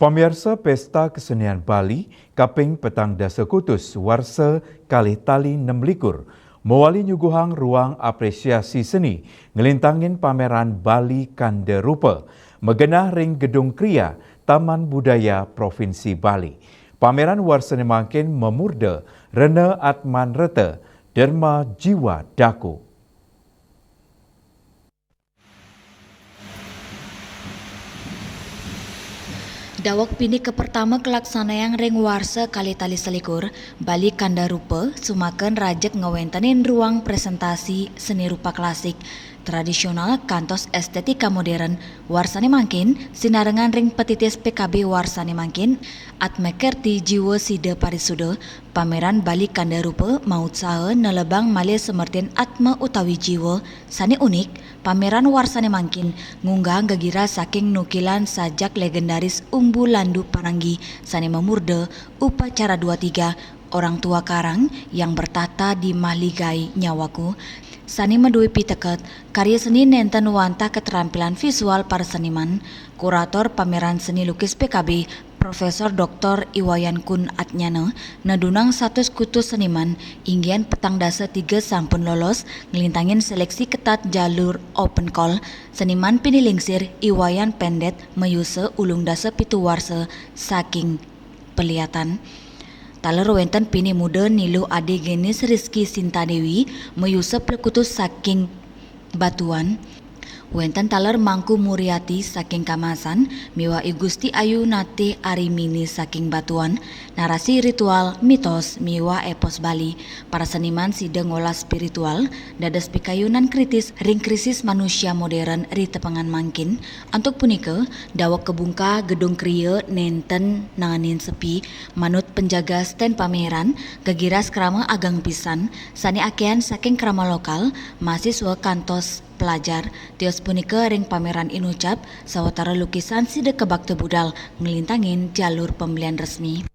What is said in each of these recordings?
Pemirsa Pesta Kesenian Bali, Kaping Petang Dasa Kutus, Warsa Kalih Tali 6 mewali nyuguhang ruang apresiasi seni, ngelintangin pameran Bali Kanda Rupa, megenah ring Gedung Kria, Taman Budaya Provinsi Bali. Pameran Warsa Nemangkin memurda Rena Atman Reta, Derma Jiwa Daku. Dawak pini ke pertama kelaksanaan ring warsa kali tali selikur, Bali Kanda Rupa, sumakan rajak ngawentanin ruang presentasi seni rupa klasik, tradisional kantos estetika modern, warsane mangkin, sinarengan ring petitis PKB warsane mangkin, atmekerti jiwa sida parisuda, pameran Bali Kanda Rupa maut saha nelebang malih semertin atma utawi jiwa, sani unik, pameran warsane mangkin, ngunggah gagira saking nukilan sajak legendaris Umbu Landu Paranggi, sani memurda, upacara 23, orang tua karang yang bertata di Mahligai Nyawaku, sani medui piteket, karya seni nenten wanta keterampilan visual para seniman, kurator pameran seni lukis PKB, Profesor Dr. Iwayan Kun Atnyana, nadunang 100 kutus seniman, inggian petang dasa 3 sampun lolos, ngelintangin seleksi ketat jalur open call, seniman pinilingsir Iwayan Pendet, meyuse ulung dasa pitu warsa, saking pelihatan. Taler wenten pini muda nilu ade genis Rizky Sintadewi, meyuse plekutus saking Batuan, wenten taler Mangku Muriati saking Kamasan, miwa Gusti Ayu Nate Arimini saking Batuan, narasi ritual mitos miwa epos Bali, para seniman sida ngolah spiritual, dadas pikayunan kritis ring krisis manusia modern ri tepangan mangkin, antuk punika dawak kebungka gedung kriya nenten nanganin sepi, manut penjaga stand pameran, gagiras krama agang pisan, sani akean saking krama lokal, mahasiswa kantos pelajar, tios punika ring pameran inucap, sawatara lukisan sida kebak tebudal, ngelintangin jalur pembelian resmi.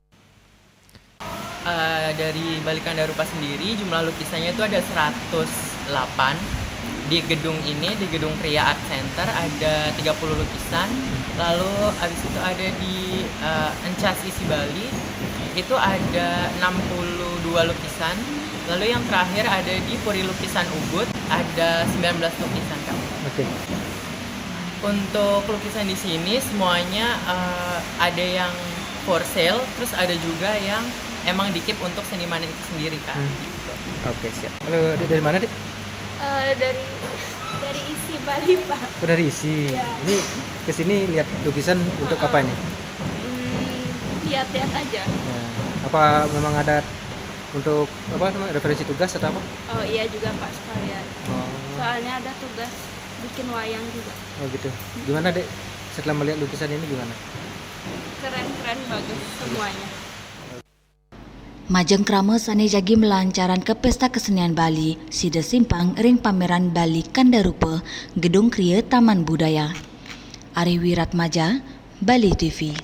Dari Bali Kanda Rupa sendiri, jumlah lukisannya itu ada 108. Di gedung ini, di Gedung Kria Art Center, ada 30 lukisan. Lalu habis itu ada di Encas Isi Bali, itu ada 62 lukisan. Lalu yang terakhir ada di Puri Lukisan Ubud, ada 19 lukisan, Kak. Oke. Untuk lukisan di sini semuanya ada yang for sale, terus ada juga yang emang dikip untuk seniman itu sendiri, Kak. Gitu. Oke, siap. Lalu dari mana, Dik? Dari Isi Bali, Pak. Oh, dari Isi. Ya. Ini kesini lihat lukisan untuk apa ini? Lihat-lihat aja. Nah, apa memang ada untuk apa namanya referensi tugas atau apa? Oh iya juga Pak, sekalian. Oh, Soalnya ada tugas bikin wayang juga. oh gitu. Gimana, Dek? Setelah melihat lukisan ini gimana? Keren-keren, bagus semuanya. Majeng krama sani jagi melancaran ke Pesta Kesenian Bali, sida simpang ring pameran Bali Kanda Rupa, Gedung Kria Taman Budaya. Ari Wiratmaja, Bali TV.